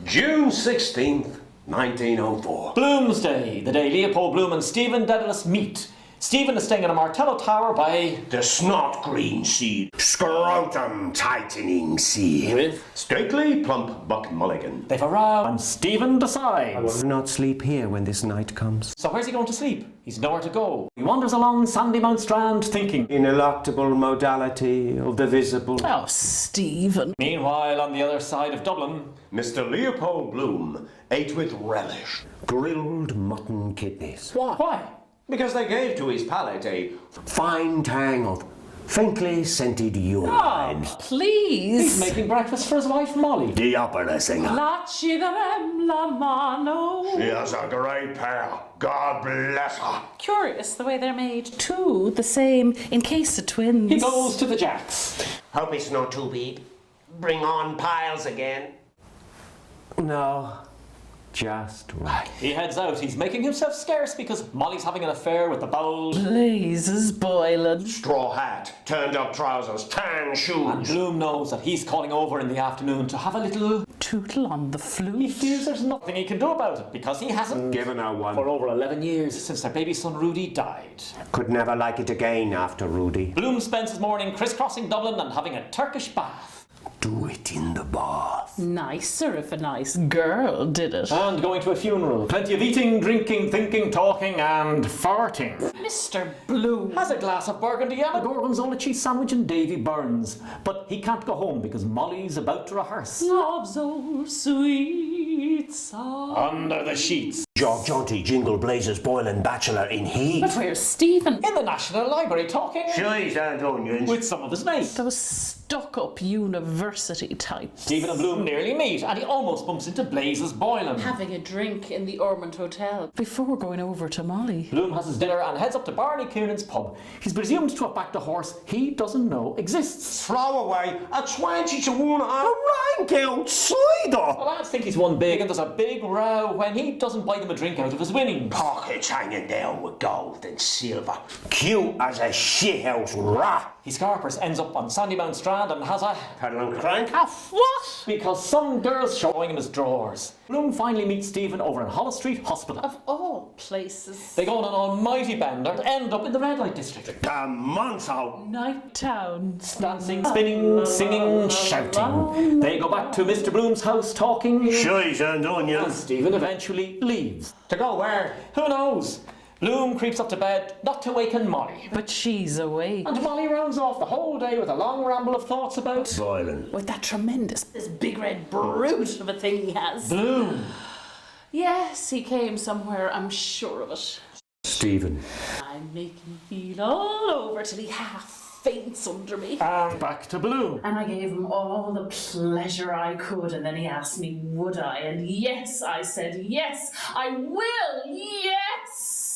June 16th, 1904. Bloomsday, the day Leopold Bloom and Stephen Dedalus meet. Stephen is staying in a Martello tower by The snot green seed, scrotum tightening seed. With Stately plump Buck Mulligan. they've a row and Stephen I decides. will not sleep here when this night comes. So where's he going to sleep? He's nowhere to go. He wanders along Sandymount Strand thinking. Ineluctable modality of the visible. Oh, Stephen. Meanwhile, on the other side of Dublin, Mr. Leopold Bloom ate with relish. Grilled mutton kidneys. why? Because they gave to his palate a Fine tang of faintly scented urine. Please. He's making breakfast for his wife Molly. The opera singer. Laciderem la mano. She has a great pair. God bless her. Curious the way they're made. Two the same in case of twins. He goes to the Jacks. Hope it's not too big. Bring on piles again. No, just right. He heads out. He's making himself scarce because Molly's having an affair with the bold. Blazes boiling. Straw hat, turned up trousers, tan And shoes. Bloom knows that he's calling over in the afternoon to have a little. Tootle on the He flute. feels there's nothing he can do about it because he hasn't. Given her one. For over 11 years since their baby son Rudy died. Could never like it again after Rudy. Bloom spends his morning crisscrossing Dublin and having a Turkish bath. Do it in the bath. Nicer if a nice girl did it. And going to a funeral. Plenty of eating, drinking, thinking, talking, and farting. Mr. Bloom. Has a glass of burgundy and a gorgonzola cheese sandwich and Davy Burns. But he can't go home because Molly's about to rehearse. Love's old sweet song. Under the sheets. Jog jaunty, jingle blazers, boiling bachelor in heat. But where's Stephen? In the National Library talking Cheese and onions. with some of his mates. Those stuck-up university types. Stephen and Bloom nearly meet and he almost bumps into Blazes Boylan. Having a drink in the Ormond Hotel before going over to Molly. Bloom has his dinner and heads up to Barney Kiernan's pub. He's presumed to have backed a horse he doesn't know exists. Throw away a 20 to 1 A rank outsider! The lads think he's won big and there's a big row when he doesn't buy them a drink out of his winnings. pockets hanging down with gold and silver. Cute as a shithouse rat. He scarpers, ends up on Sandymount Strand and has a Pedal and crank. A what? because some girl's showing him his drawers. Bloom finally meets Stephen over in Holles Street Hospital. Of all places. They go on an almighty bender and end up in the red light district. The month's out. Night town. Dancing, spinning, singing, shouting. They go back to Mr. Bloom's house talking. Cheese and And onions. Stephen eventually leaves. To go where? Who knows? Bloom creeps up to bed, not to waken Molly. But she's awake. And Molly rounds off the whole day with a long ramble of thoughts about Boiling. With that this big red brute of a thing he has. Bloom. Yes, he came somewhere, I'm sure of it. Stephen. I make him feel all over till he half faints under me. And back to Bloom. And I gave him all the pleasure I could, and then he asked me, would I? And yes, I said, yes, I will, yes!